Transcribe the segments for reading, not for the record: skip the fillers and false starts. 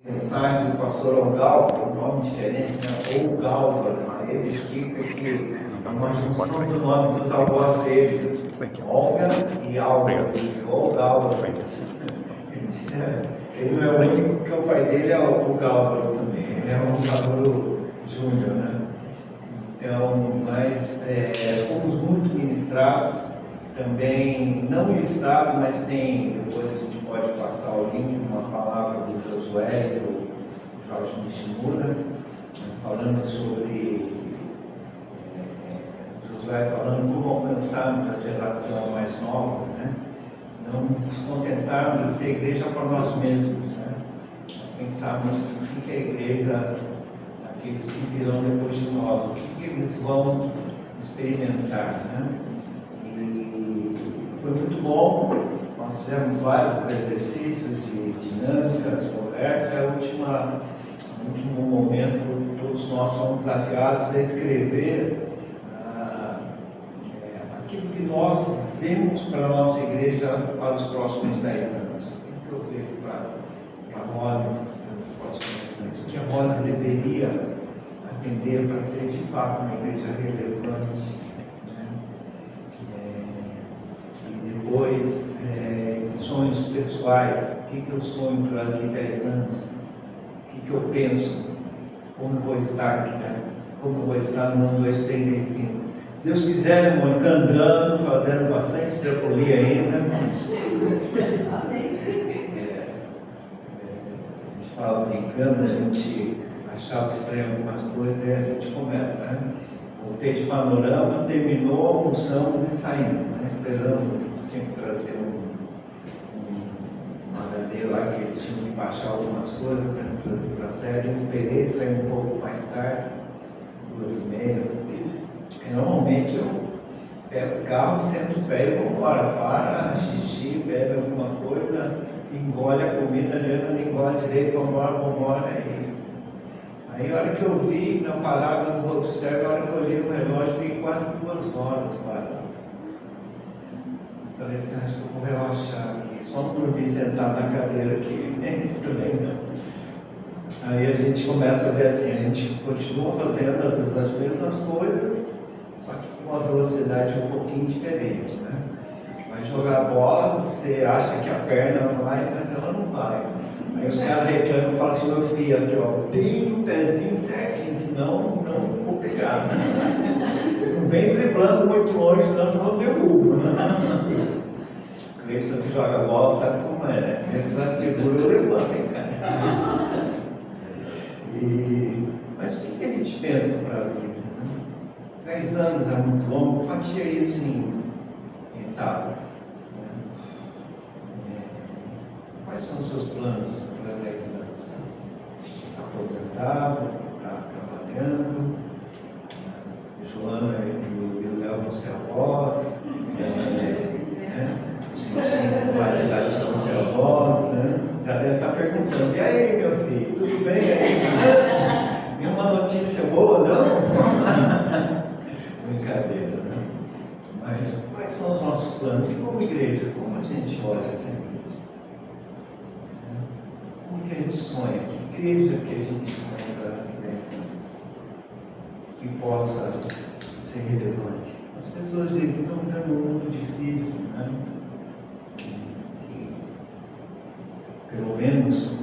Mensagem do pastor Algalva, um nome diferente, né? Ou Galva, ele explica que uma junção do nome dos avós dele, Olga e Alva, ou Galva. Ele disse, ele não é o único, porque o pai dele é o Galva também, ele é um Maduro Júnior, né? Então, mas fomos muito ministrados, também não listado, mas tem, depois a gente pode passar o link, uma palavra do Josué e do Jorge Nishimura, falando sobre Josué falando como alcançarmos a geração mais nova, né? Não nos contentarmos de ser igreja para nós mesmos, né? Nós pensarmos o que é a igreja, aqueles que virão depois de nós, o que eles vão experimentar, né? E foi muito bom, nós fizemos vários exercícios de dinâmicas, conversa, no último momento todos nós fomos desafiados a escrever aquilo que nós vemos para a nossa igreja para os próximos 10 anos. O que eu vejo para Rollins nos próximos 10 anos? O que a Rollins deveria atender para ser de fato uma igreja relevante, né? E depois, sonhos pessoais. O que eu sonho para daqui a 10 anos? O que eu penso? Como vou estar aqui, né? Como vou estar no ano 2035? Se Deus quiser, Mônica, andando, fazendo bastante extrapolia ainda. A gente fala brincando, a gente achava estranho algumas coisas e a gente começa, né? Voltei de panorama, terminou, almoçamos e saímos, né? Esperamos, tinha que trazer uma HD lá que eles tinham que baixar algumas coisas para trazer para a sede. Eu esperei, saí um pouco mais tarde, 2h30. Normalmente eu pego o carro, sento o pé e vou embora. Para, xixi, bebe alguma coisa, engole a comida, não engole direito, vamos embora. Aí a hora que eu vi, não parava no outro cego, a hora que eu olhei o relógio, fiquei quase 2 horas parado. Falei assim, acho que eu vou relaxar aqui, só não dormir sentado na cadeira aqui, nem isso também não. Aí a gente começa a ver assim, a gente continua fazendo às vezes as mesmas coisas, só que com uma velocidade um pouquinho diferente, né? Vai jogar bola, você acha que a perna vai, mas ela não vai. Aí os caras reclamam e falam assim, meu filho, aqui ó, bem o pezinho certinho, senão não vou pegar. Não vem driblando muito longe, senão você não derruba. Né? O Cleison que joga bola sabe como é, né? Se precisar de figura, eu levanto, hein, cara. Mas o que a gente pensa para a vida? 10 anos é muito longo, fatia isso em etapas. Quais são os seus planos para 10 anos? Está aposentado? Está trabalhando? Joana e o Léo vão ser avós? Os candidatos vão ser avós, né? Já deve estar perguntando, e aí meu filho, tudo bem aí? Nenhuma notícia boa, não? Brincadeira, né? Mas quais são os nossos planos? E como igreja, como a gente olha essa igreja? Como que a gente sonha? Que igreja que a gente sonha para 10 anos? Que possa ser relevante. As pessoas dizem que estão vivendo um mundo difícil, né? Pelo menos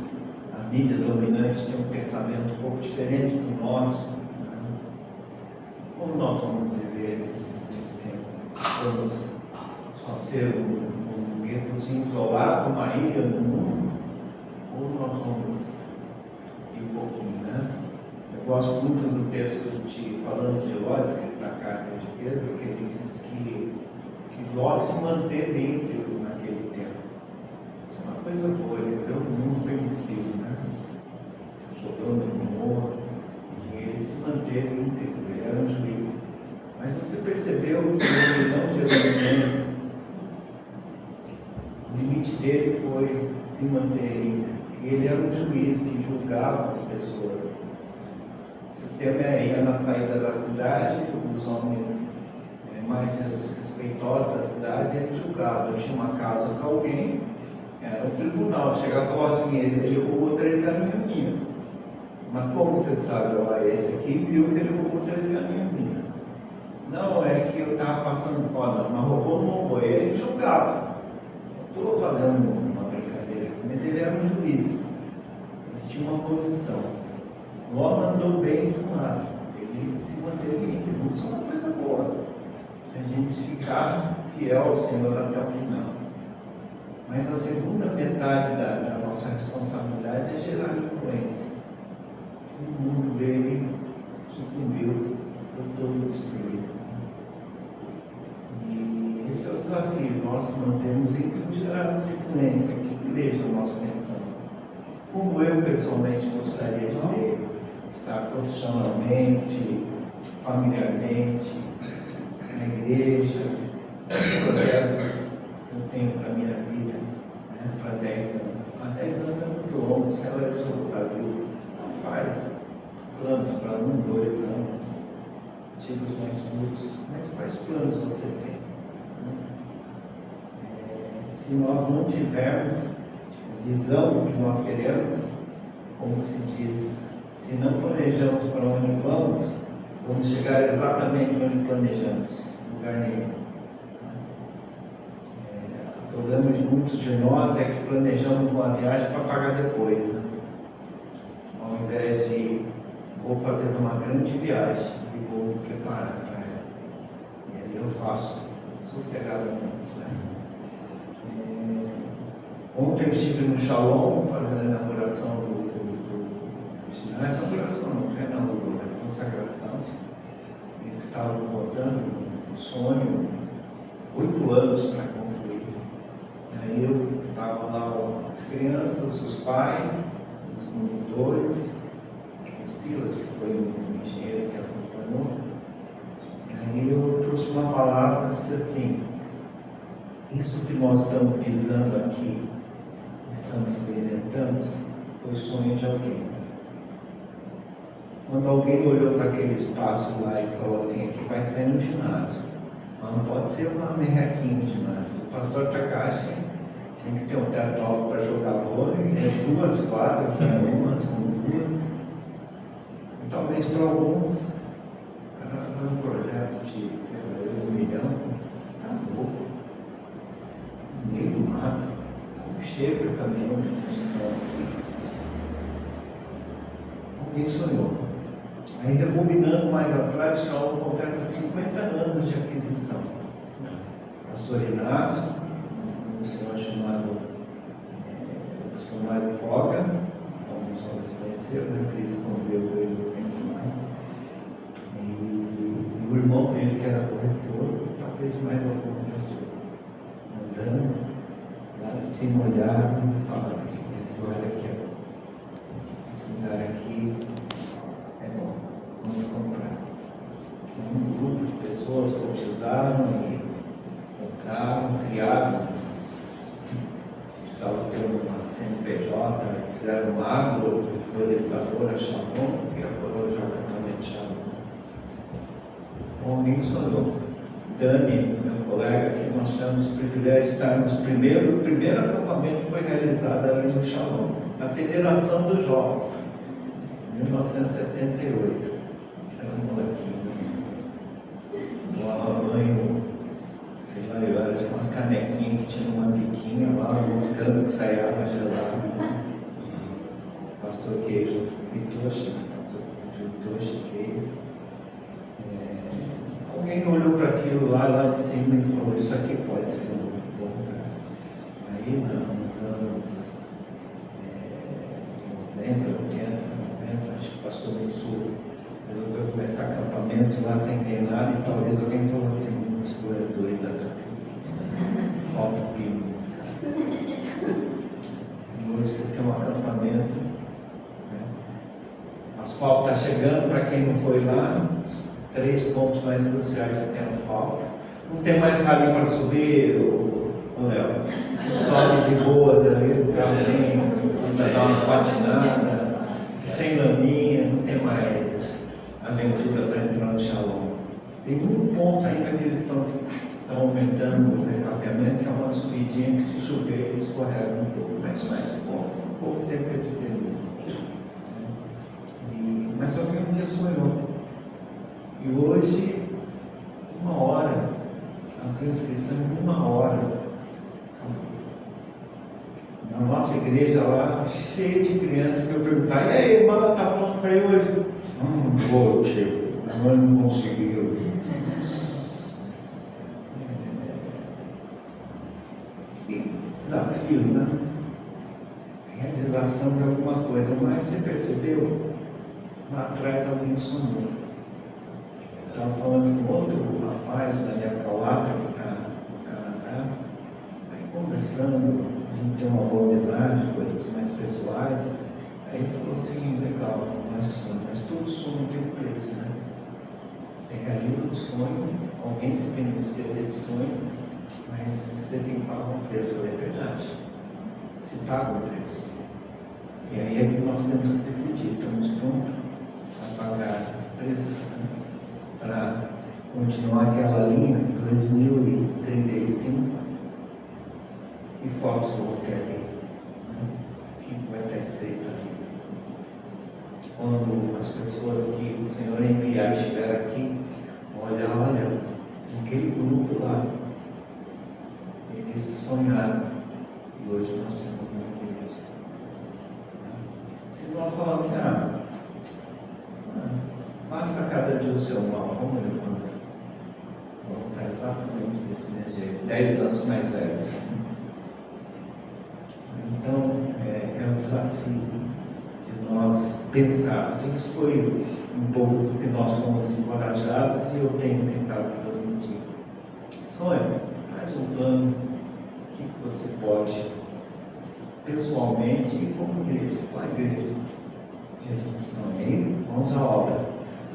a mídia dominante tem um pensamento um pouco diferente do nosso. Né? Como nós vamos viver nesse tempo? Vamos só ser um guetozinho isolado, uma ilha no mundo? Ou nós vamos ir um pouquinho, né? Eu gosto muito do texto falando de Ló, escrito na carta de Pedro, que ele diz que Ló se manteve íntegro naquele tempo. Isso é uma coisa boa, ele deu um mundo permissivo, né? Sodoma e Gomorra, e ele se manteve íntegro, ele era um juiz. Mas você percebeu que ele não gerou violência? O limite dele foi se manter íntegro. Ele era um juiz que julgava as pessoas. O sistema ia na saída da cidade, os homens mais respeitosos da cidade, ele julgava. Tinha uma causa com alguém, era um tribunal, chegava a vozinha, ele roubou 30 mil Mas como você sabe, esse aqui viu que ele roubou 3 galinhas minhas. Não, é que eu estava passando fora, mas roubou não roubou. E ele julgava. Estou fazendo uma brincadeira, mas ele era um juiz. Ele tinha uma posição. O homem andou bem de um lado. Ele se manteve íntegro. Isso é uma coisa boa. A gente ficar fiel ao Senhor até o final. Mas a segunda metade da nossa responsabilidade é gerar influência. O mundo dele sucumbiu, todo destruído. E esse é o desafio. Nós mantemos íntegros e gerarmos influência. Que igreja nós pensamos? Como eu pessoalmente gostaria de ter, estar profissionalmente, familiarmente, na igreja, projetos que eu tenho para a minha vida, né, para 10 anos. Há 10 anos é muito longo, se ela é absolutável, não faz planos para 1, 2 anos, tipos mais curtos, mas quais planos você tem? Se nós não tivermos visão do que nós queremos, como se diz, se não planejamos para onde vamos chegar exatamente onde planejamos, lugar nenhum. O problema de muitos de nós é que planejamos uma viagem para pagar depois, né? Ao invés de vou fazer uma grande viagem e vou me preparar para ela. E aí eu faço sossegadamente, né? Ontem eu estive no Shalom fazendo a inauguração do não é inauguração, não, é consagração. Eles estavam voltando um sonho, 8 anos para concluir. Aí eu estava lá, as crianças, os pais, os monitores, o Silas, que foi um engenheiro que acompanhou. Aí eu trouxe uma palavra e disse assim: isso que nós estamos pisando aqui, estamos experimentando, foi sonho de alguém. Quando alguém olhou para aquele espaço lá e falou assim: aqui vai sair um ginásio, mas não pode ser uma merrequinha de ginásio. O pastor Takashi tinha que ter um teto alto para jogar vôlei, 2 quadras, são 2. E talvez para alguns, um projeto de, sei lá, 1 milhão, tá louco. No meio do mato, chega o caminhão de construção aqui. Alguém sonhou. Ainda combinando mais atrás, Shalom completa 50 anos de aquisição. Pastor Inácio, um senhor chamado pastor Mário Poga, alguns homens conheceram, né? Que eles conviveu com ele no tempo lá. E o irmão dele, que era corretor, talvez mais alguma pessoa, andando lá de cima, olhar e falar assim: esse lugar aqui é bom, esse lugar aqui é bom, vamos comprar. Um grupo de pessoas cotizaram e compraram, criaram, precisavam ter uma CNPJ, fizeram um agro, que foi legisladora Shalom, que agora já o acampamento Shalom. Alguém sonhou. Dani, meu colega, que nós tivemos o privilégio de estarmos o primeiro acampamento foi realizado ali no Shalom, na Federação dos Jovens, em 1978. Era um molequinho. Tomava banho, sei lá, eu era de umas canequinhas que tinha uma biquinha lá, uns canos que saía água gelada. Pastor Queijo, Itoshi, Queijo. Alguém olhou para aquilo lá de cima e falou: isso aqui pode ser um bom lugar. Aí, nos anos 90, 80, 90, acho que passou no sul, eu começar acampamentos lá sem ter nada, e talvez alguém falou assim: esse foi doido da cabeça. Falta o pino nesse cara. E hoje você tem um acampamento, né? O asfalto está chegando, para quem não foi lá, 3 pontos mais cruciais já tem asfalto. Não tem mais rally para subir, Léo. Sobe de boas ali, o carro vem, precisa dar umas patinadas, sem laminha, não tem mais aventura para entrar no Shalom. Tem um ponto ainda que eles estão aumentando o recapeamento, que é uma subidinha que, se chover, escorrega um pouco. Mas só esse ponto, um pouco tempo eles terminam. mas alguém um dia sonhou. E hoje, 1 hora, a transcrição em 1 hora. Na nossa igreja lá, cheio de crianças, que eu perguntar, e aí, irmã, está pronto para ir hoje? Vou, tio, a mãe não conseguiu. Que desafio, né? Realização de alguma coisa, mas você percebeu? Lá atrás alguém sonhou. Eu estava falando com outro rapaz da época lá, que está no Canadá, aí conversando, a gente tem uma boa amizade, coisas mais pessoais. Aí ele falou assim, legal, mas todo sonho tem um preço, né? Você realiza o sonho, alguém se beneficia desse sonho, mas você tem que pagar um preço, é verdade. Se paga o preço. E aí é que nós temos que decidir, estamos prontos a pagar o preço, né? Para continuar aquela linha 2035 e fotos do hotel. O que vai estar escrito aqui? Quando as pessoas que o Senhor enviar estiver aqui, olha, aquele grupo lá, eles sonharam, e hoje nós temos uma igreja. Se nós falarmos assim, passa cada dia o seu mal, vamos estar exatamente desse mesmo jeito, 10 anos mais velhos. Então, é um desafio de nós pensarmos. Isso foi um pouco do que nós fomos encorajados e eu tenho tentado transmitir. Sonha, faz um plano, o que você pode, pessoalmente e como igreja, com a igreja. Que a gente sonha, vamos à obra,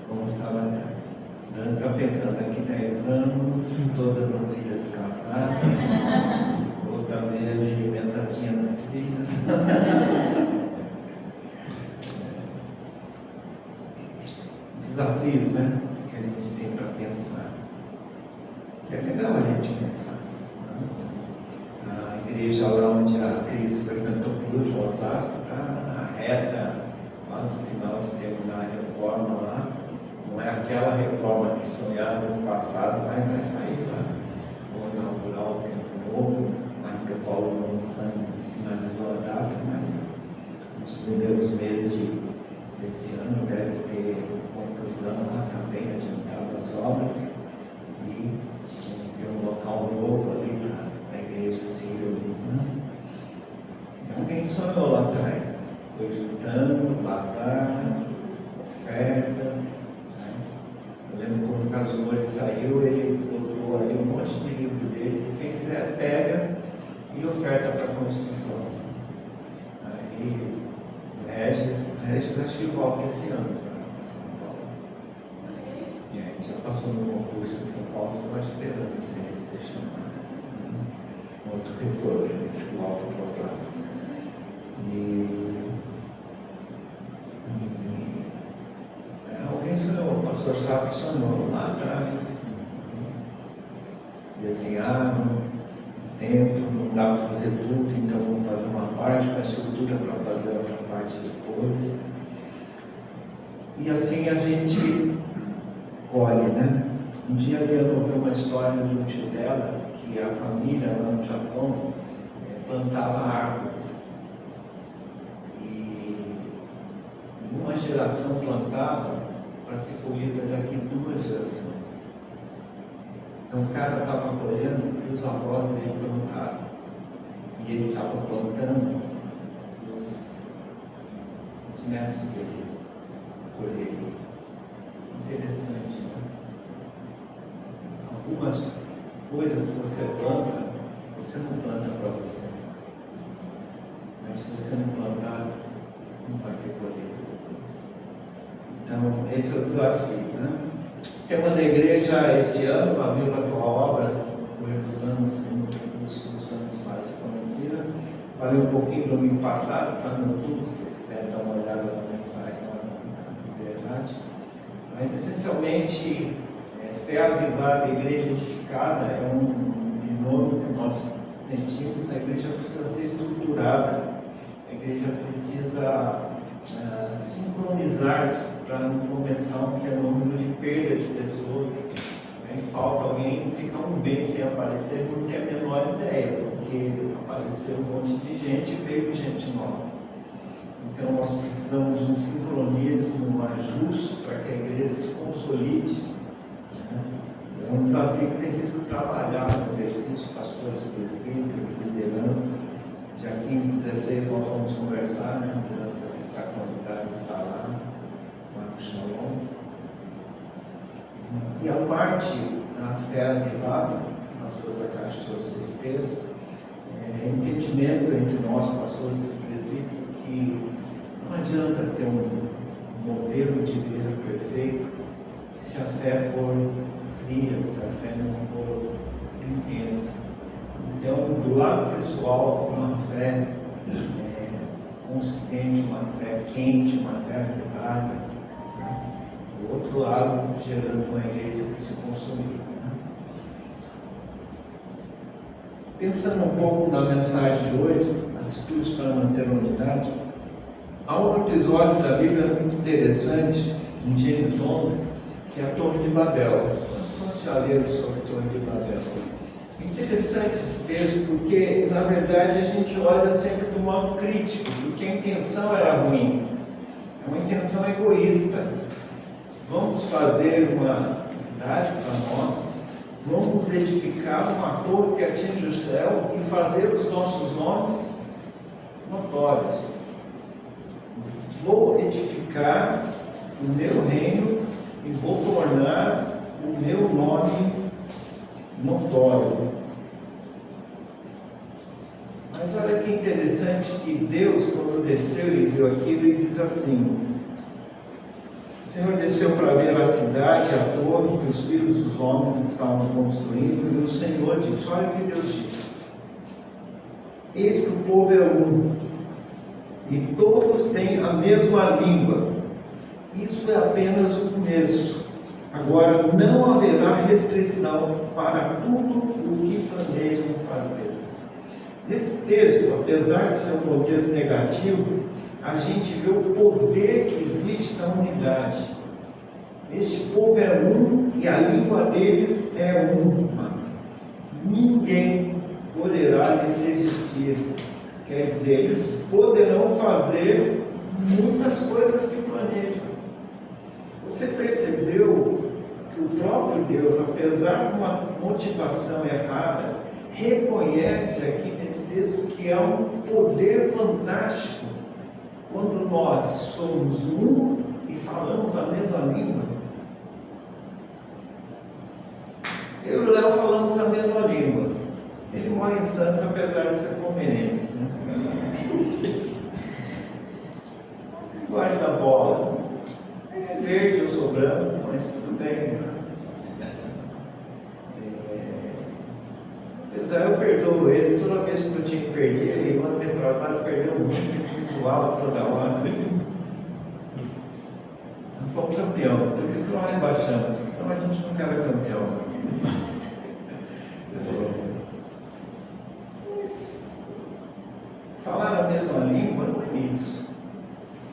vamos trabalhar. Dan está pensando aqui 10 anos, todas as filhas casadas, outra vez mensatinha das filhas. Desafios, né? Que a gente tem para pensar. Que é legal a gente pensar. A igreja lá onde a Cris frequentou Cruz, Osasco, está na reta, quase no final de terminar a reforma lá. Não é aquela reforma que sonharam no passado, mas vai sair lá. Vou inaugurar o Templo Novo, ainda Paulo não sinalizou a data, mas nos primeiros meses desse ano deve ter conclusão lá também, adiantado as obras, e ter um local novo ali para a igreja se reunir. Então, quem sonhou lá atrás? Foi juntando, bazar, ofertas. Eu lembro quando o Casumori saiu, ele botou ali um monte de livro dele, diz, quem quiser pega e oferta para a construção. Aí Regis acho que volta esse ano para São Paulo. E a gente já passou no concurso em São Paulo, só esperando ser chamado. Outro reforço, esse volta para os lados. Alguém sonhou, o pastor Sato sonhou lá atrás. Desenharam tempo, não dá para fazer tudo, então vamos fazer uma parte com a estrutura para fazer a outra parte depois. E assim a gente colhe, né? Um dia eu ouvi uma história de um tio dela, que a família lá no Japão plantava árvores. E uma geração plantava para ser colhida daqui 2 gerações. Então o cara estava colhendo o que os avós dele plantaram. E ele estava plantando os netos dele colherem. Interessante, né? Algumas coisas que você planta, você não planta para você. Mas se você não plantar, não vai ter colheita depois. Então, esse é o desafio, né? Tema da igreja este ano, a Vila com a Obra, foi dos anos, nos anos mais conhecida. Falei um pouquinho do domingo passado, está no YouTube, se quiser dar uma olhada na mensagem lá na verdade. Mas, essencialmente, fé avivada, igreja edificada, é um binômio que nós sentimos. A igreja precisa ser estruturada, a igreja precisa sincronizar-se para para não começar um fenômeno de perda de pessoas. Aí falta alguém, fica um mês sem aparecer, não tem a menor ideia, porque apareceu um monte de gente e veio gente nova. Então nós precisamos de um sincronismo, um ajuste para que a igreja se consolide. É um desafio que tem sido trabalhado no exercício, pastores, presbíteros, liderança. Dia 15, 16 nós vamos conversar, né? A liderança vai estar convidada, está lá, Marcos Shalom. E a parte da fé avivada, a pastora da Caixa trouxe esse texto, é entendimento entre nós, pastores e presbíteros, que não adianta ter um modelo de vida perfeito se a fé for fria, se a fé não for intensa. Então, do lado pessoal, uma fé consistente, uma fé quente, uma fé avivada. Do outro lado, gerando uma igreja que se consolida. Pensando um pouco na mensagem de hoje, atitudes para manter a unidade, há um episódio da Bíblia muito interessante, em Gênesis 11, que é a Torre de Babel. Nós já lemos sobre a Torre de Babel. Interessante esse texto, porque na verdade a gente olha sempre do modo crítico, porque a intenção era ruim, é uma intenção egoísta. Vamos fazer uma cidade para nós, vamos edificar uma torre que atinge o céu e fazer os nossos nomes notórios. Vou edificar o meu reino e vou tornar o meu nome notório. Mas olha que interessante que Deus, quando desceu e viu aquilo, ele diz assim: o Senhor desceu para ver a cidade, a torre que os filhos dos homens estavam construindo, e o Senhor disse, olha o que Deus diz: eis que o povo é um, e todos têm a mesma língua. Isso é apenas o começo. Agora não haverá restrição para tudo o que planejam fazer. Nesse texto, apesar de ser um contexto negativo, a gente vê o poder que existe na unidade. Este povo é um e a língua deles é uma. Ninguém poderá lhes resistir. Quer dizer, eles poderão fazer muitas coisas que planejam. Você percebeu que o próprio Deus, apesar de uma motivação errada, reconhece aqui nesse texto que há um poder fantástico quando nós somos um e falamos a mesma língua. Eu e o Léo falamos a mesma língua. Ele mora em Santos, apesar de ser palmeirense, né? Linguagem da bola. Ele é verde, eu sou branco, mas tudo bem. Apesar, eu perdoo ele, toda vez que eu tinha que perder, ele, quando me atrasado, perdeu muito, ele zoava toda hora. Não fomos campeão, por isso que nós rebaixamos, senão a gente nunca era campeão. Falar a mesma língua não é isso.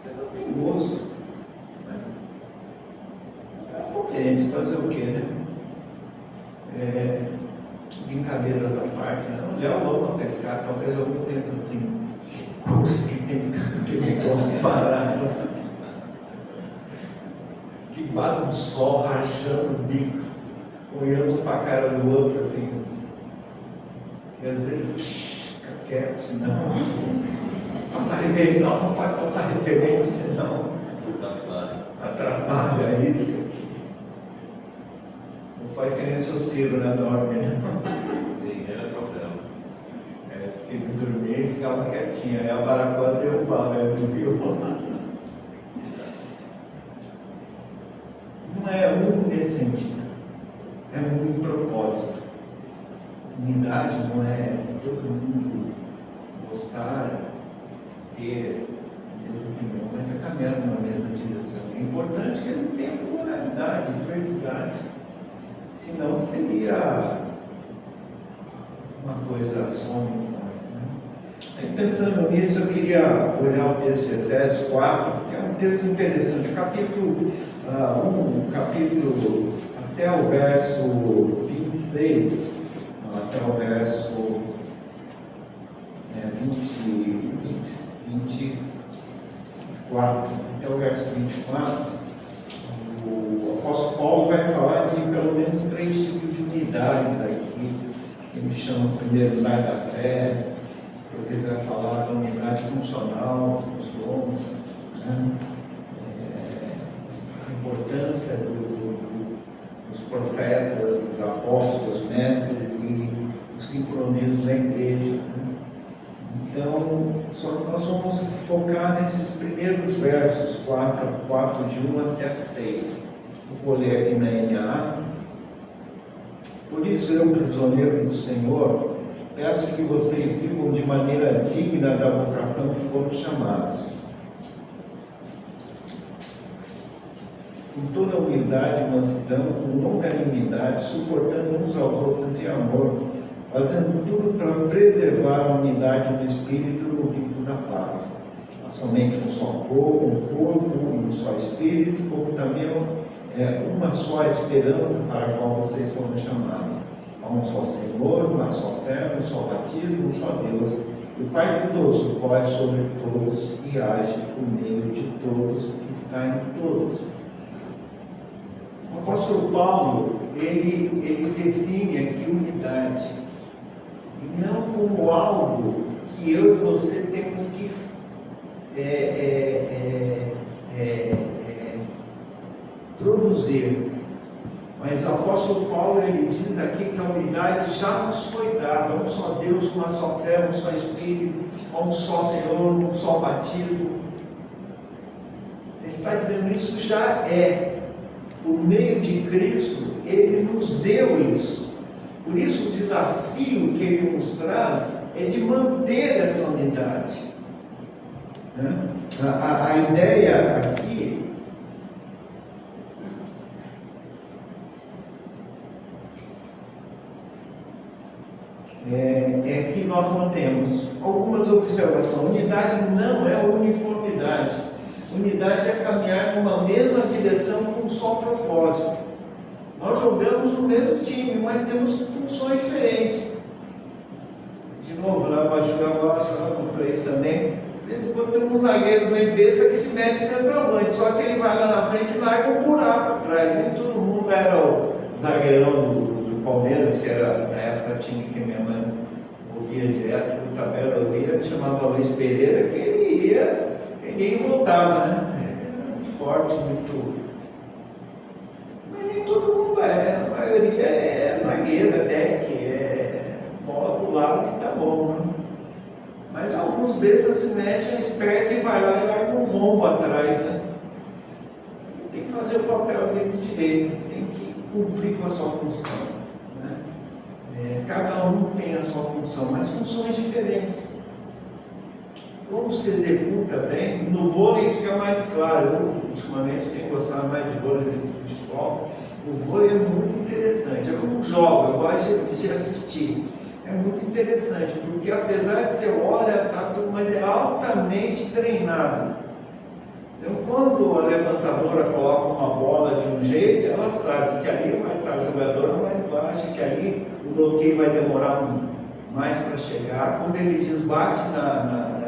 Você não tem gosto. Compreende, fazer o quê, né? Brincadeiras à parte, né? O Léo ama pescar, talvez algum pense assim, curso que tem que ficar com aquele negócio parado. Que bate o sol rachando o bico, olhando para a cara do outro assim. E às vezes fica quieto, senão passa referência, não pode passar referência, senão atrapalha a isca. Não faz que nem seu Ciro, né? Dorme, né? Diz que ele dormia e ficava quietinho, aí a baracola derrubava, né? Dormiu. Não é um nesse sentido, é um em propósito. Unidade não é todo mundo gostar, ter a mesma opinião, mas é caminhar numa mesma direção. É importante que ele tenha pluralidade, diversidade, senão seria uma coisa só uniforme. Aí, pensando nisso, eu queria olhar o texto de Efésios 4, que é um texto interessante. O capítulo 1, capítulo até o verso 26, até o verso 24, até o verso 24, o apóstolo Paulo vai falar de pelo menos 3 tipos de unidades aqui. Ele chama primeiro unidade da fé, ele vai falar da unidade funcional, dos dons, né? A importância dos profetas, dos apóstolos, mestres e os sincronismos da igreja, né? Então, nós vamos focar nesses primeiros versos, 4 de 1 até 6. Vou ler aqui na NA. Por isso, eu, prisioneiro do Senhor, peço que vocês vivam de maneira digna da vocação que foram chamados, com toda humildade e mansidão, com longanimidade, suportando uns aos outros em amor, fazendo tudo para preservar a unidade do Espírito no vínculo da paz. Há somente um só corpo, e um só Espírito, como também uma só esperança para a qual vocês foram chamados. Há um só Senhor, uma só fé, um só batismo, um só Deus, o Pai de todos, o qual é sobre todos e age por meio de todos e está em todos. O apóstolo Paulo, ele define aqui unidade, e não como algo que eu e você temos que produzir. Mas o apóstolo Paulo, ele diz aqui que a unidade já nos foi dada: um só Deus, uma só fé, um só Espírito, um só Senhor, um só batismo. Ele está dizendo isso já por meio de Cristo, ele nos deu isso. Por isso o desafio que ele nos traz é de manter essa unidade, né? A ideia aqui é que nós mantemos algumas observações. Unidade não é uniformidade. Unidade é caminhar numa mesma direção com um só propósito. Nós jogamos no mesmo time, mas temos funções diferentes. De novo, lá embaixo agora, para isso também. De vez em quando tem um zagueiro meio besta que se mete centroavante, só que ele vai lá na frente e larga um buraco atrás. Nem todo mundo era o zagueirão do Palmeiras, que era na época time que minha mãe ouvia direto, o tabela ouvia, ele chamava Luiz Pereira, que ele ia e voltava, né? Era muito forte, muito. Mas nem todo mundo a maioria é zagueiro, é bola pro lado e tá bom, né? Mas alguns bestas se metem, esperto e vai lá e larga um lombo atrás, né? Tem que fazer o papel dele direito, tem que cumprir com a sua função, né? Cada um tem a sua função, mas funções diferentes. Como se executa bem, no vôlei fica mais claro. Eu, ultimamente, tenho gostado mais de vôlei do que de futebol. O vôlei é muito interessante. Eu não jogo, eu gosto de assistir. É muito interessante, porque apesar de você olha, tá tudo, mas é altamente treinado. Então, quando a levantadora coloca uma bola de um jeito, ela sabe que ali vai estar a jogadora mais baixa, que ali o bloqueio vai demorar mais para chegar. Quando ele diz bate na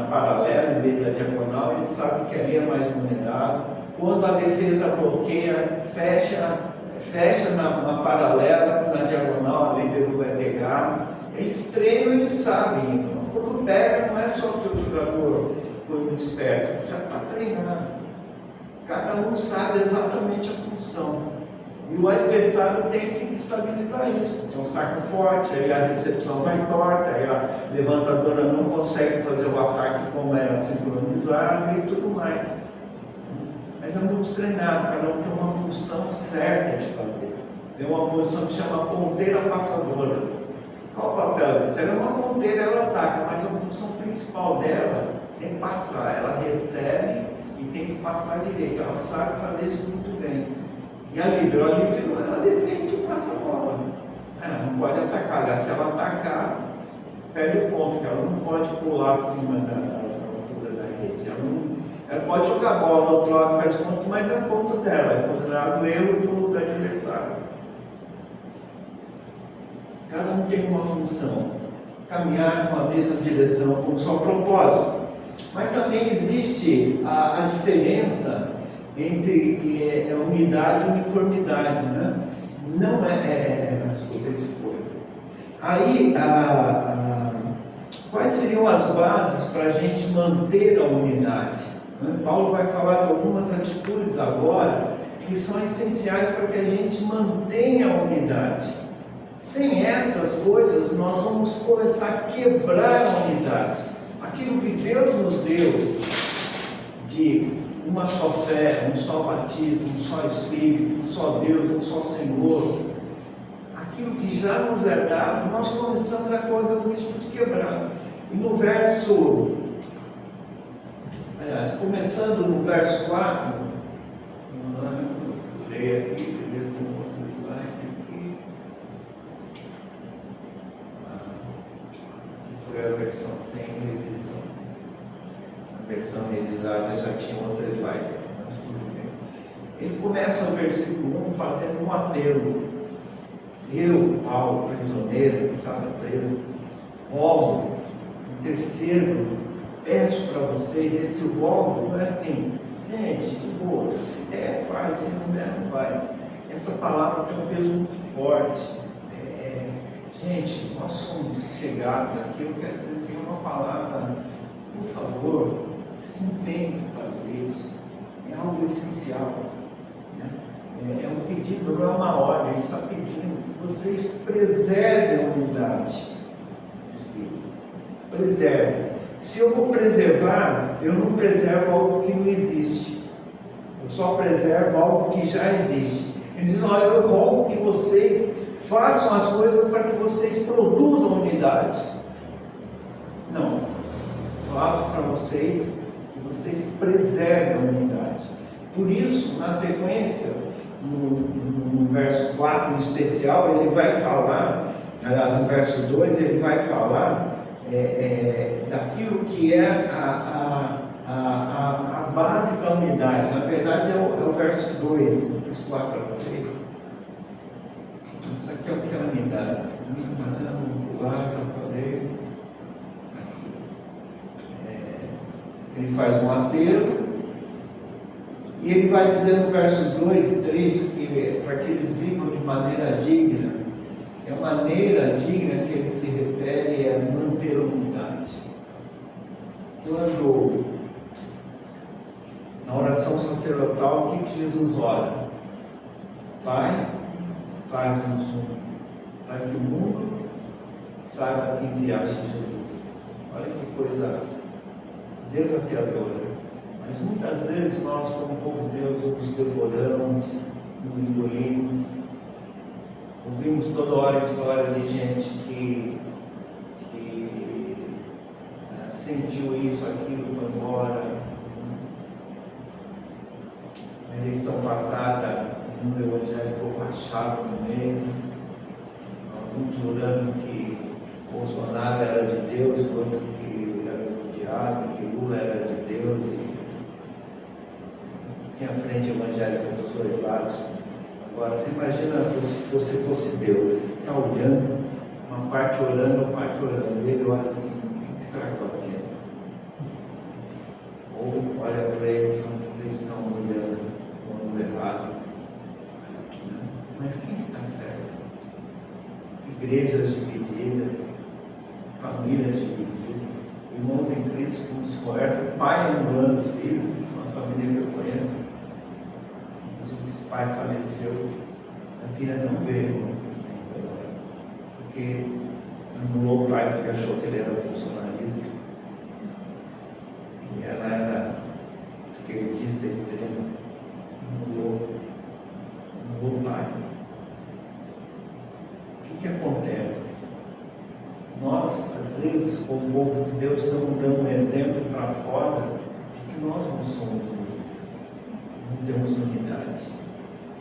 paralela em vez da diagonal, ele sabe que ali é mais vulnerável. Quando a defesa bloqueia, fecha na paralela, na diagonal, ali pelo vai pegar. Eles treinam, eles sabem. Então, quando pega, não é só que o jogador foi muito esperto, já está treinado. Cada um sabe exatamente a função. E o adversário tem que estabilizar isso. Então, saco forte, aí a recepção vai torta, aí a levantadora não consegue fazer o ataque como era sincronizado e tudo mais. Mas é muito treinado, cada um tem uma função certa de fazer. Tem uma posição que chama ponteira passadora. Qual o papel disso? Ela é uma ponteira, ela ataca, mas a função principal dela é passar. Ela recebe e tem que passar direito. Ela sabe fazer isso muito bem. E a líbero ela defende e passa a bola. Ela não pode atacar. Se ela atacar, perde o ponto, que ela não pode pular acima da altura da rede. Ela pode jogar a bola do outro lado, faz ponto, mas não é ponto dela, é considerado erro do adversário. Cada um tem uma função, caminhar numa mesma direção com o seu propósito. Mas também existe a diferença entre unidade e uniformidade, né? Não desculpa, esse foi. Aí, quais seriam as bases para a gente manter a unidade? Paulo vai falar de algumas atitudes agora que são essenciais para que a gente mantenha a unidade. Sem essas coisas, nós vamos começar a quebrar a unidade. Aquilo que Deus nos deu de uma só fé, um só batismo, um só Espírito, um só Deus, um só Senhor, aquilo que já nos é dado, nós começamos a correr o risco de quebrar. E no verso, começando no verso 4, vou ler aqui, primeiro tem um outro slide aqui. Foi a versão sem revisão. A versão revisada já tinha outro slide, mas tudo bem. Ele começa o versículo 1 fazendo um apelo. Eu, Paulo, prisioneiro, que estava preso, rogo, intercedo, peço para vocês. Esse rogo não é assim, gente, de boa, se der, faz, se não der, não faz. Essa palavra tem um peso muito forte. Gente, nós somos chegados aqui, eu quero dizer assim, uma palavra, por favor, se empenhe em fazer isso. É algo essencial. É um pedido, não é uma ordem, ele está pedindo que vocês preservem a unidade. Preservem. Se eu vou preservar, eu não preservo algo que não existe. Eu só preservo algo que já existe. Ele diz, olha, eu rogo que vocês façam as coisas para que vocês produzam unidade. Não. Falo para vocês que vocês preservem a unidade. Por isso, na sequência, no verso 4 em especial, ele vai falar, aliás, no verso 2, ele vai falar daquilo que é a base da unidade. Na verdade, é o verso 2, do verso 4 a 6. Isso aqui é o que é a unidade. Lá, já falei. Ele faz um apelo. E ele vai dizer no verso 2 e 3 que para que eles vivam de maneira digna, a maneira digna que ele se refere é manter a unidade. Quando na oração sacerdotal, o que Jesus ora? Pai, faz-nos um, para que o mundo saiba que enviaste Jesus. Olha que coisa desafiadora. Mas muitas vezes nós, como povo de Deus, nos devoramos, nos engolimos. Ouvimos toda hora a história de gente que sentiu isso, aquilo, foi embora. Na eleição passada, um evangelho ficou rachado no meio, alguns jurando que Bolsonaro era de Deus, outro que era do diabo, que Lula era de Deus. Tinha frente ao evangelho dos dois lados. Agora, você imagina se você fosse Deus, está olhando, uma parte orando, uma parte orando, e ele olha assim, o que será que eu quero? Ou olha para eles, vocês estão olhando o mundo errado. Mas quem está certo? Igrejas divididas, famílias divididas, irmãos em Cristo que não se conversam, pai anulando o filho, uma família que eu conheço. O pai faleceu, a filha não veio, porque anulou o pai porque achou que ele era bolsonarista, e ela era esquerdista extrema, anulou o pai. O que acontece? Nós, às vezes, como povo de Deus, estamos dando um exemplo para fora de que nós não somos unidos, não temos unidade.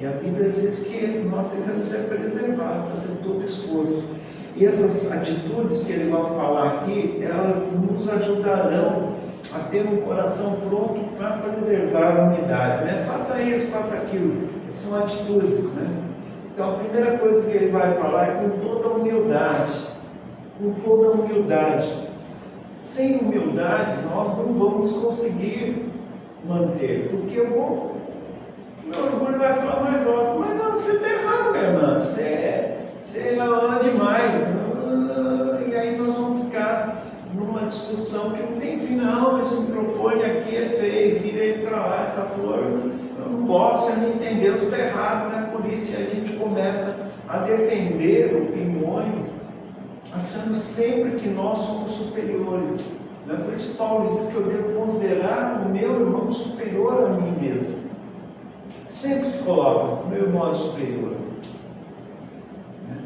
E a Bíblia diz que nós devemos preservar, fazer todo esforço. E essas atitudes que ele vai falar aqui, elas nos ajudarão a ter um coração pronto para preservar a unidade, né? Faça isso, faça aquilo. São atitudes, né? Então a primeira coisa que ele vai falar é com toda humildade. Com toda humildade. Sem humildade nós não vamos conseguir manter, porque meu orgulho vai falar mais alto, mas não, você está errado, minha irmã, você ama demais, e aí nós vamos ficar numa discussão que não tem final. Esse microfone aqui é feio, vira ele para lá, essa flor, eu não gosto, você não entendeu, você está errado, né? Por isso a gente começa a defender opiniões, achando sempre que nós somos superiores, né? Por isso Paulo diz que eu devo considerar o meu irmão superior a mim mesmo. Sempre se coloca, meu irmão é superior.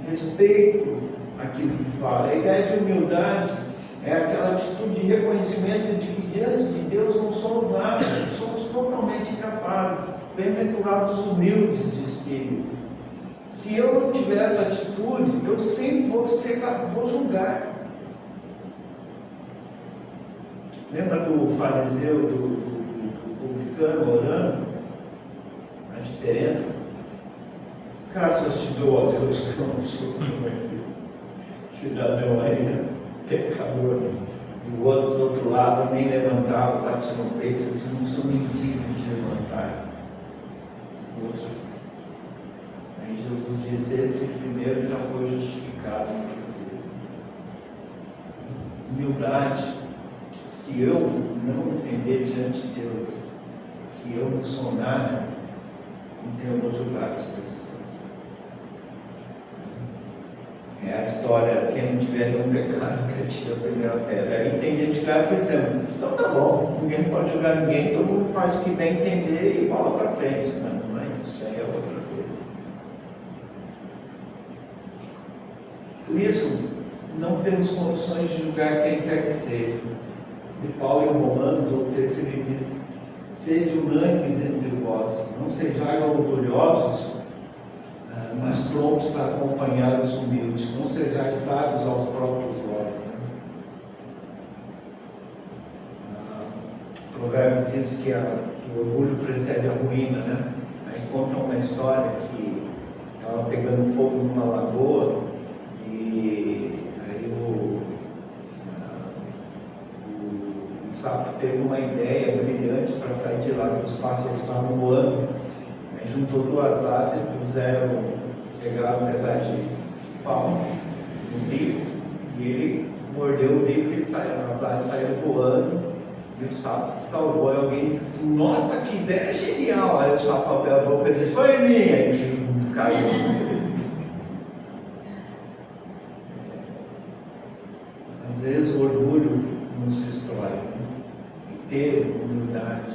Respeito aquilo que fala. A ideia de humildade é aquela atitude de reconhecimento de que diante de Deus não somos nada, somos totalmente incapazes. Bem-aventurados os humildes de espírito. Se eu não tiver essa atitude, eu sempre vou julgar. Lembra do fariseu, do publicano orando? A diferença? Graças te dou, ó Deus, que eu não sou como esse cidadão aí, pecador. E o outro do outro lado nem levantava, batia no peito e disse: não sou mendigo de levantar. Poxa. Aí Jesus disse: esse primeiro já foi justificado em você. Humildade. Se eu não entender diante de Deus que eu não sou nada, então eu vou julgar as pessoas. É a história: quem não tiver nenhum pecado, que atire a primeira pedra. Aí tem gente que vai pensando: então tá bom, ninguém pode julgar ninguém, todo mundo faz o que bem entender e bola para frente. Não, mas isso aí é outra coisa. Por isso, não temos condições de julgar quem quer que seja. De Paulo em Romanos, o texto, ele diz: sejam unânimes entre vós, não sejais orgulhosos, mas prontos para acompanhar os humildes, não sejais sábios aos próprios olhos. O provérbio diz que o orgulho precede a ruína, né? Aí conta uma história que estava pegando fogo numa lagoa e aí o sapo teve uma ideia brilhante para sair de lá, que os pássaros estavam voando. Aí juntou duas asas e pegaram um pedaço de pau no bico, e ele mordeu o bico e as aves saíram voando, e o sapo se salvou. Aí alguém disse assim: nossa, que ideia genial! Aí o sapo abriu a boca e disse: foi minha! E caiu. Às vezes o orgulho nos destrói, né? E ter humildade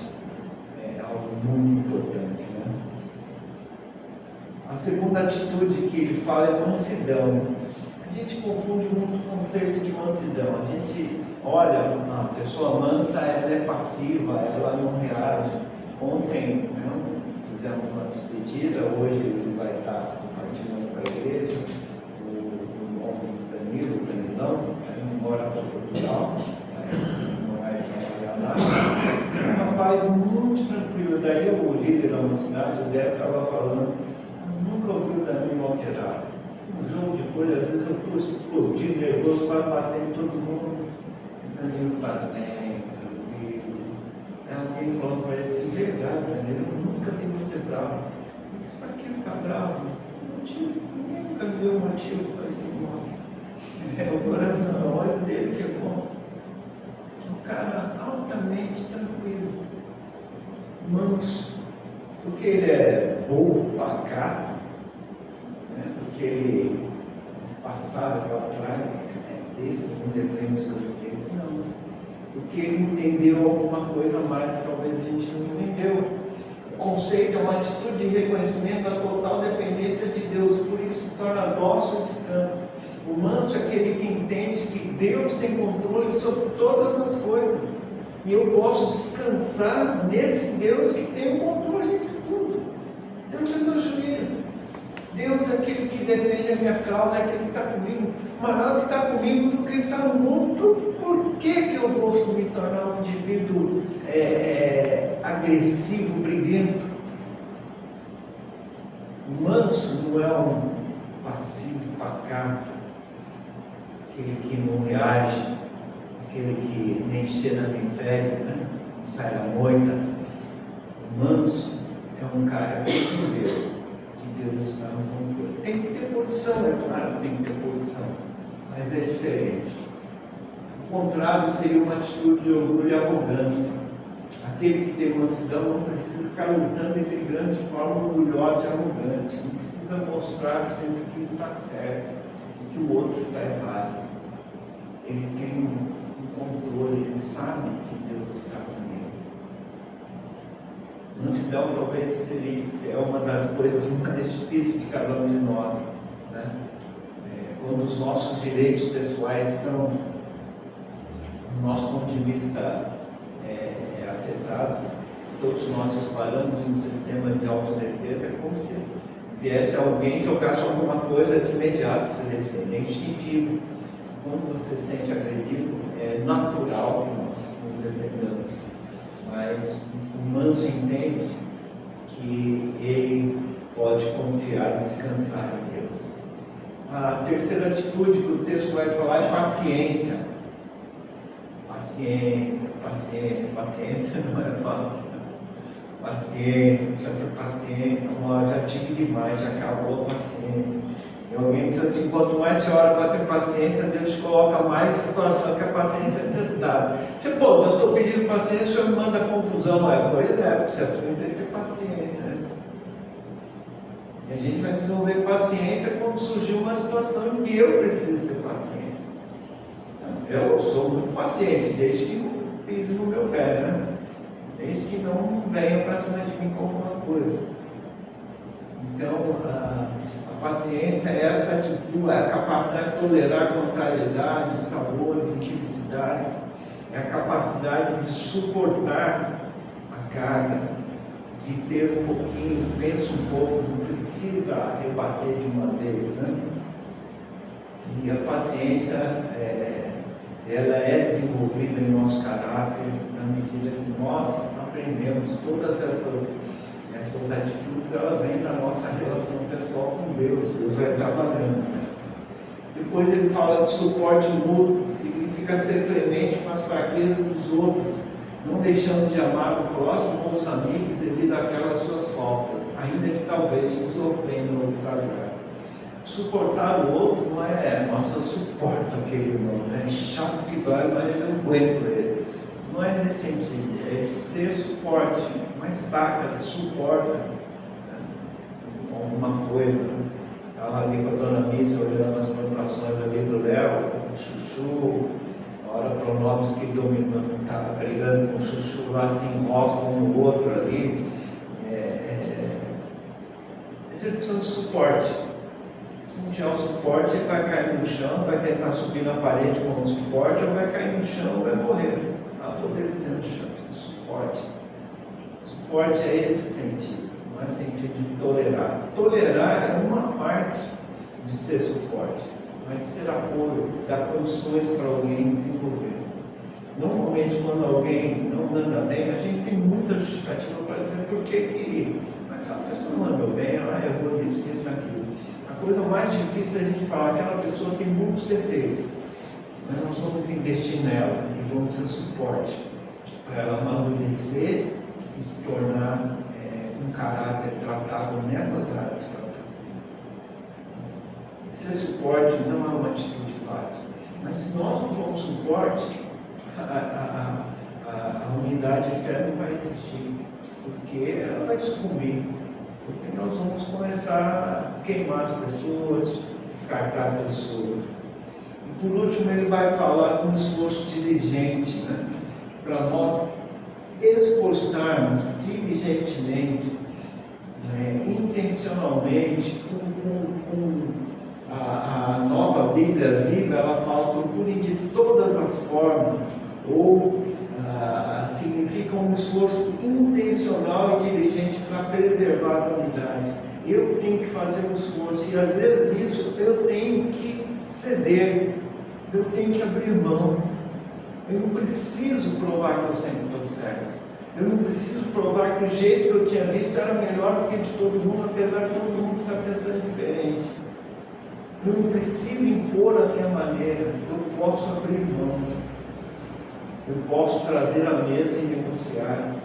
é algo muito importante, né? A segunda atitude que ele fala é mansidão. A gente confunde muito o conceito de mansidão. A gente olha, a pessoa mansa, ela é passiva, ela não reage. Ontem, fizemos uma despedida, hoje ele vai estar compartilhando com a igreja, o irmão Danilão, ele mora para Portugal, não vai trabalhar lá. Um rapaz muito tranquilo. Daí o líder da mocidade, o Débora, estava falando: nunca ouviu o Danilo alterado. Um jogo de coisa, às vezes eu estou explodindo, nervoso, quase batendo em todo mundo. O Danilo está zen, tranquilo. Aí alguém falou para ele assim: verdade, Danilo, eu nunca vi você bravo. Mas para que ficar bravo? Motivo, ninguém nunca viu o motivo. Eu falei assim: nossa, é o coração, o olho dele que é bom. Um cara altamente tranquilo, manso, porque ele é bobo, pacato, né? Porque ele passava para trás, desse que não defende o seu direito, não, porque ele entendeu alguma coisa a mais que talvez a gente não entendeu. O conceito é uma atitude de reconhecimento da total dependência de Deus, por isso se torna dócil e descansa. O manso é aquele que entende que Deus tem controle sobre todas as coisas, e eu posso descansar nesse Deus que tem o controle de tudo. Deus é meu juiz, Deus Deus, aquele que defende a minha causa, aquele que está comigo, maior que está comigo do que está no mundo. Por que eu vou me tornar um indivíduo agressivo, briguento? Manso não é um passivo, pacato, aquele que não reage, aquele que nem cheira nem fede, né? Sai da moita. O manso é um cara que entendeu que Deus está no controle. Tem que ter posição, é claro que tem que ter posição, mas é diferente. O contrário seria uma atitude de orgulho e arrogância. Aquele que tem mansidão não precisa ficar lutando e brigando de forma orgulhosa e arrogante. Não precisa mostrar sempre que está certo e que o outro está errado. Ele tem um controle, ele sabe que Deus está com ele. Mansidão talvez seja uma das coisas mais difíceis de cada um de nós, né? Quando os nossos direitos pessoais são, do nosso ponto de vista, afetados, todos nós disparamos em um sistema de autodefesa, é como se viesse alguém e jogasse alguma coisa de imediato se defender, é instintivo. Quando você se sente agredido, é natural que nós nos defendamos, mas o manso entende que ele pode confiar e descansar em Deus. A terceira atitude que o texto vai falar é paciência. Paciência não é fácil. Paciência, precisa ter paciência. Já tive demais, já acabou a paciência. E alguém diz assim: quanto mais você ora para ter paciência, Deus coloca mais situação que a paciência é necessidade. Você, eu estou pedindo paciência, o senhor me manda confusão. Pois é, porque você tem que ter paciência, né? E a gente vai desenvolver paciência quando surgir uma situação em que eu preciso ter paciência. Eu sou muito paciente, desde que não pise no meu pé, né? Desde que não venha para cima de mim com alguma coisa. Então, a paciência é essa atitude, é a capacidade de tolerar contrariedade, sabor, infelicidades, é a capacidade de suportar a carga, de ter um pouquinho, pensa um pouco, não precisa rebater de uma vez, né? E a paciência ela é desenvolvida em nosso caráter na medida que nós aprendemos todas essas atitudes. Ela vem da nossa relação pessoal com Deus. Deus vai trabalhando, né? Depois ele fala de suporte mútuo, significa ser clemente com as fraquezas dos outros, não deixando de amar o próximo ou os amigos devido àquelas suas faltas, ainda que talvez nos ofendam ou desagrade. Suportar o outro não é, nossa, eu suporto aquele irmão, é chato que dói, mas eu aguento ele. Não é nesse sentido, é de ser suporte, uma estaca que suporta alguma coisa. Estava ali com a dona Mísia olhando as plantações ali do Léo, o Chuchu, a hora pronomes que dominam, estava brigando com o Chuchu lá, se enroscam um no outro ali. Eles precisam de suporte. Se não tiver o suporte, ele vai cair no chão, vai tentar subir na parede com o suporte, ou vai cair no chão, vai morrer. Vai apodrecer no chão. Suporte. Suporte é esse sentido, não é sentido de tolerar. Tolerar é uma parte de ser suporte, mas de ser apoio, dar condições para alguém desenvolver. Normalmente, quando alguém não anda bem, a gente tem muita justificativa para dizer por que aquela pessoa não andou bem, ela errou nisso, naquilo. A coisa mais difícil é a gente falar, aquela pessoa tem muitos defeitos, mas nós vamos investir nela e vamos ser suporte para ela amadurecer e se tornar um caráter tratável nessas áreas que ela precisa. Ser suporte não é uma atitude fácil, mas se nós não formos suporte, a unidade de fé não vai existir, porque ela vai sucumbir. Porque nós vamos começar a queimar as pessoas, descartar pessoas. E por último, ele vai falar com um esforço diligente, né? Para nós esforçarmos diligentemente, intencionalmente, a nova Bíblia viva, ela fala: procurem de todas as formas, ou significa um esforço intencional e diligente para preservar a unidade. eu tenho que fazer um esforço, e às vezes nisso eu tenho que ceder, eu tenho que abrir mão. Eu não preciso provar que eu sempre estou certo. Eu não preciso provar que o jeito que eu tinha visto era melhor do que de todo mundo, apesar de todo mundo estar pensando diferente. Eu não preciso impor a minha maneira, eu posso abrir mão. Eu posso trazer à mesa e negociar.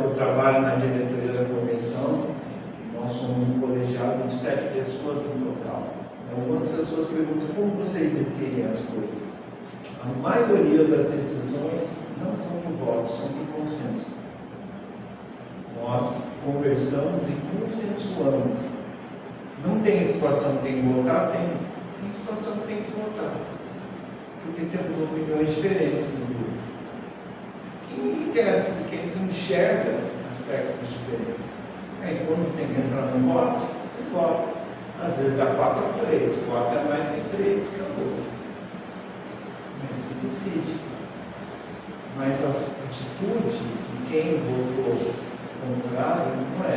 Eu trabalho na diretoria da convenção, nós somos um colegiado de 7 pessoas no total. Algumas pessoas perguntam como vocês decidem as coisas. A maioria das decisões não são por voto, são por consenso. Nós conversamos e consensuamos. Não tem situação que tem que votar, tem situação que tem que votar. Porque temos opiniões diferentes no grupo. Quem se enxerga aspectos diferentes. Aí quando tem que entrar no voto, se vota. Às vezes dá 4-3, 4 é mais que 3, acabou. Mas se decide. Mas a atitude de quem votou contrário não é.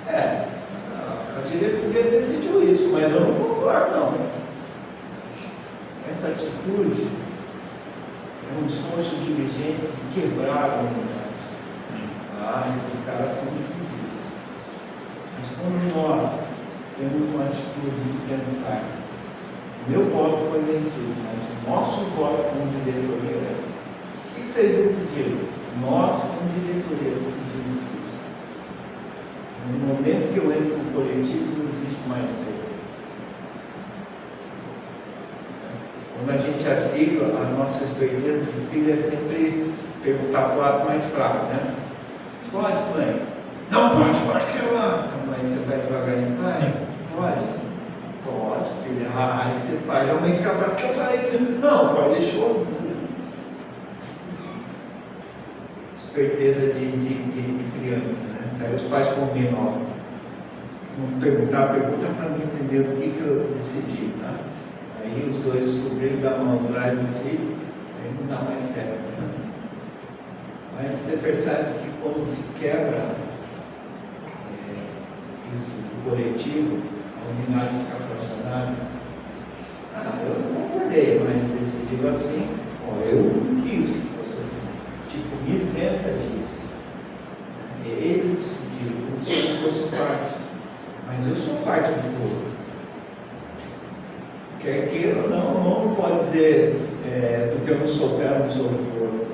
A diretoria decidiu isso, mas eu não concordo, não. Essa atitude é um esforço diligente de quebrar a comunidade. Esses caras são divididos. Mas quando nós temos uma atitude de pensar, meu voto foi vencido, mas o nosso voto como diretoria é esse. O que vocês decidiram? Nós, como diretoria, decidimos isso. No momento que eu entro no coletivo, não existe mais eu. Quando a gente é filho, a nossa esperteza de filho é sempre perguntar para o lado mais fraco, né? Pode, mãe? Não pode, porque eu amo. Mãe, você vai devagarinho, pai? Pode? Pode, filho. Aí você faz, a mãe fica brava, porque eu falei que não, pai deixou. Esperteza de criança, né? Aí os pais combinam, ó, vamos pergunta para mim entender o que eu decidi, tá? Aí os dois descobriram da malandragem do filho, aí não dá mais certo, né? Mas você percebe que quando se quebra isso do coletivo, a unidade fica fracionada. Eu não concordei, mas decidiu assim, eu quis que fosse assim. Tipo, me isenta disso. Ele decidiu, como se eu não fosse parte. Mas eu sou parte do povo. Quer queira ou não pode dizer, porque eu não sou terra, não sou do povo.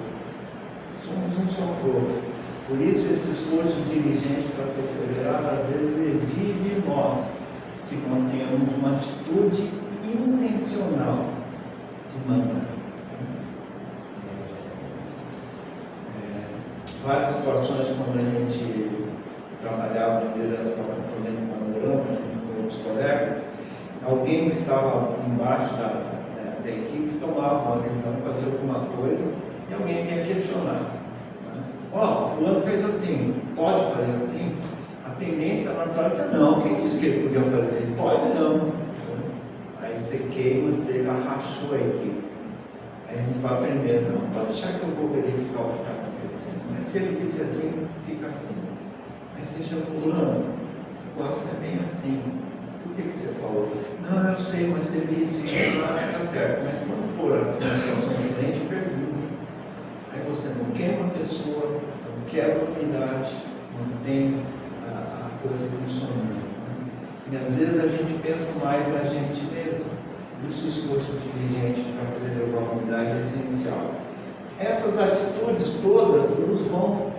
Somos um só povo. Por isso, esse esforço diligente para perseverar, às vezes, exige de nós que nós tenhamos uma atitude intencional de mandar. Várias situações, quando a gente trabalhava em liderança, estava também comemorando junto com outros colegas, alguém que estava embaixo da equipe tomava uma decisão, fazia alguma coisa, e alguém ia questionar. Fulano fez assim, pode fazer assim? A tendência natural é dizer, não, quem disse que ele podia fazer? Pode não. Aí você queima, você já rachou a equipe. Aí a gente vai aprender, não, pode deixar que eu vou verificar o que está acontecendo. Mas se ele disse assim, fica assim. Aí você chama fulano, eu gosto é bem assim. Por que você falou? Não, eu sei, mas você disse isso, está certo. Mas quando for assim, a situação diferente, pergunta. Aí você não queima a pessoa, não quebra a unidade, mantém a coisa funcionando. E às vezes a gente pensa mais na gente mesmo. Isso, o esforço diligente para preservar a unidade é essencial. Essas atitudes todas nos vão,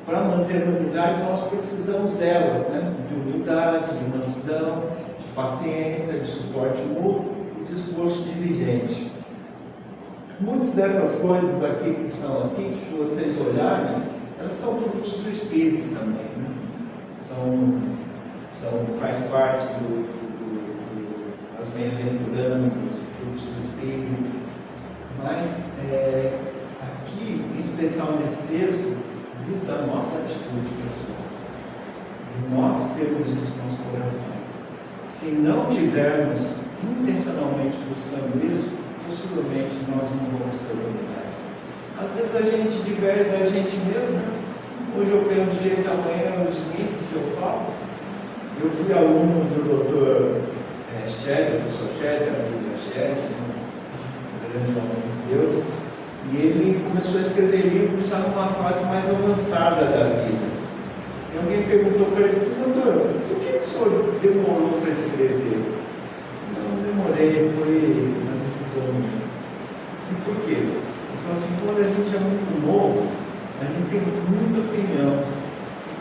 para manter a unidade, nós precisamos delas, né? De humildade, de mansidão, de paciência, de suporte mútuo e de esforço diligente. Muitas dessas coisas aqui que estão aqui, se vocês olharem, elas são frutos do Espírito também, né? Faz parte das bem-aventuranças, dos frutos do Espírito. Mas aqui, em especial nesse texto, diz da nossa atitude pessoal. De nós termos isso no nosso coração. Se não tivermos intencionalmente buscando isso, possivelmente nós não vamos ter unidade. Às vezes a gente diverge da gente mesmo, não Hoje eu penso do jeito da manhã, os livros que eu falo. Eu fui aluno do doutor Scheller, professor Scheller, amigo da Scheller, grande homem de Deus, e ele começou a escrever livros já numa fase mais avançada da vida. E alguém perguntou para ele assim: doutor, por que o senhor demorou para escrever? Eu disse: não demorei, foi uma decisão minha. E por quê? Ele falou assim: quando a gente é muito novo, a gente tem muita opinião.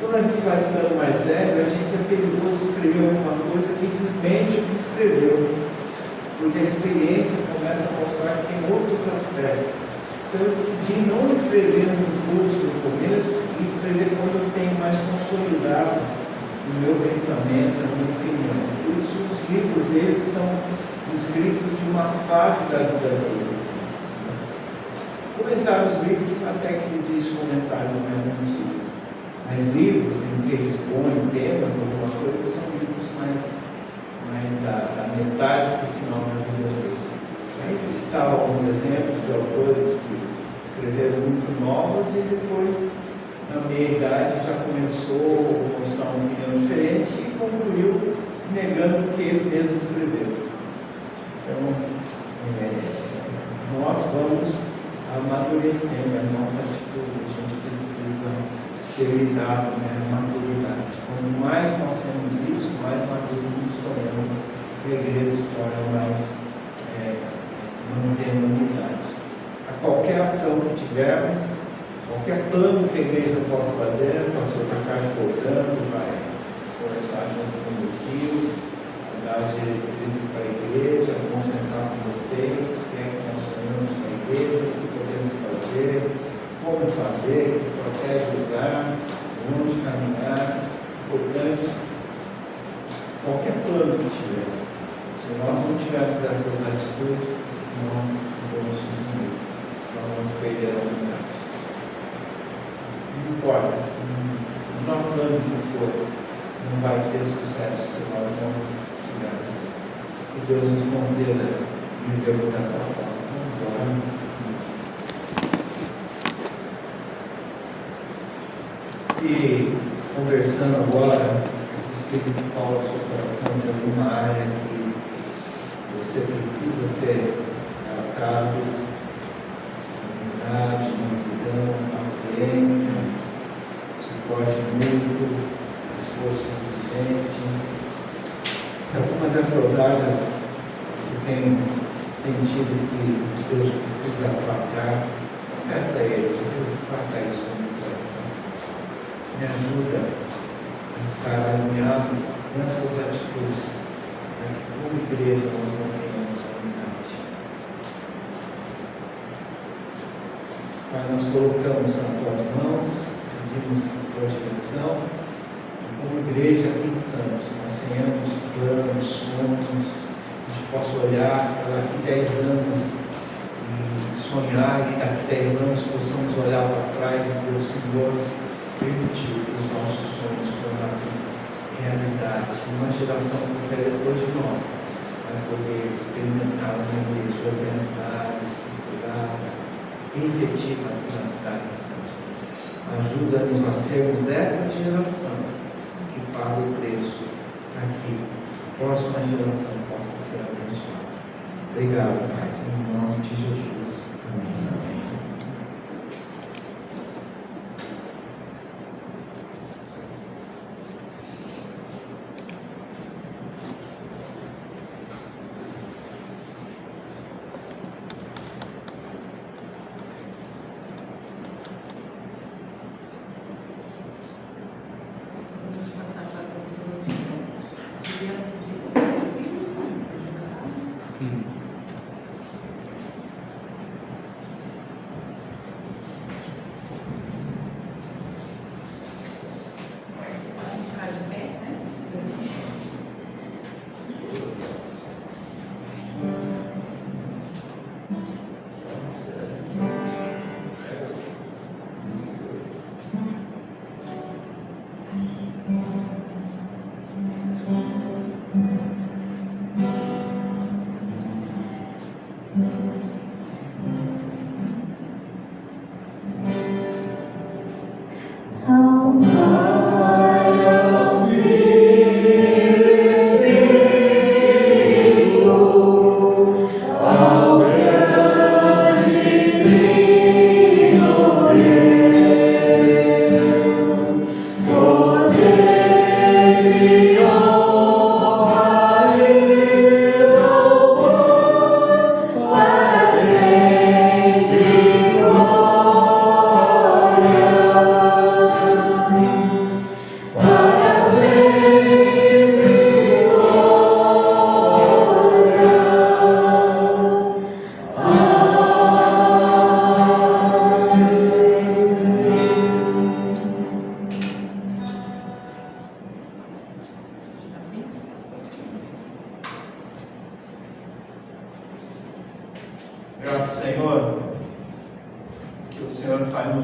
Quando a gente vai ficando mais velho, a gente é perigoso escrever alguma coisa que desmente o que escreveu, porque a experiência começa a mostrar que tem outros aspectos. Então eu decidi não escrever no curso no começo e escrever quando eu tenho mais consolidado o meu pensamento, a minha opinião. Por isso os livros deles são escritos de uma fase da vida dele. Comentários bíblicos até que existe comentários mais antigos. Mas livros em que eles põem temas, algumas coisas, são livros mais da metade do final da vida dele. Aí ele citava alguns exemplos de autores que escreveram muito novos e depois, na meia idade, já começou a mostrar uma opinião diferente e concluiu negando o que ele mesmo escreveu. Então, nós vamos amadurecendo a nossa atitude, a gente precisa ser ligado na maturidade. Quanto mais nós temos isso, mais maduros nos tornamos, e a igreja se torna mais mantendo unidade. A qualquer ação que tivermos, qualquer plano que a igreja possa fazer, o pastor Takashi voltando, vai conversar junto com o meu filho, dar as diretrizes para a igreja, concentrar com vocês, o que é que nós sonhamos para a igreja, o que podemos fazer, como fazer, que estratégia usar, onde caminhar. Importante, qualquer plano que tiver, se nós não tivermos essas atitudes, nós vamos sumir, nós vamos perder a unidade. Não importa, o nosso plano que for, não vai ter sucesso se nós não tivermos. Que Deus nos conceda vivermos dessa forma. Vamos orar. Se conversando agora, o Espírito fala ao seu coração de alguma área que você precisa ser tratado, humildade, mansidão, paciência, suporte mútuo, esforço inteligente. Se alguma dessas áreas você tem sentido que Deus precisa tratar, peça a Ele, Deus trata isso no meu coração. Me ajuda a estar alinhado nessas atitudes, para que como igreja nós não tenhamos a unidade. Pai, nós colocamos nas tuas mãos, pedimos tua direção, e como igreja pensamos, nós tenhamos planos, sonhos, a gente possa olhar para daqui 10 anos e sonhar, e daqui 10 anos possamos olhar para trás e dizer: o Senhor permitiu que os nossos sonhos tornassem realidade. Uma geração que depois de nós vai poder experimentar uma igreja organizada, estruturada, efetiva na cidade de Santos. Ajuda-nos a sermos essa geração que paga o preço para que a próxima geração possa ser abençoada. Obrigado, Pai, em nome de Jesus. Amém.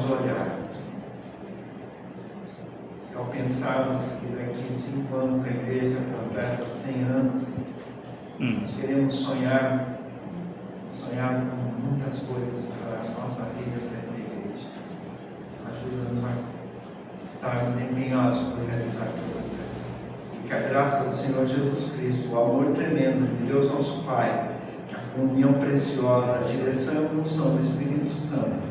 vamos olhar. Ao pensarmos que daqui a 5 anos a igreja completa 100 anos, nós queremos sonhar com muitas coisas para a nossa vida, para essa igreja. Ajuda-nos a estarmos empenhados por realizar todas elas. E que a graça do Senhor Jesus Cristo, o amor tremendo de Deus nosso Pai, a comunhão preciosa, a direção e unção do Espírito Santo,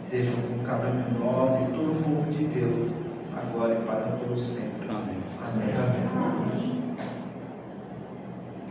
sejam com cada um de nós e todo o povo de Deus, agora e para todos sempre.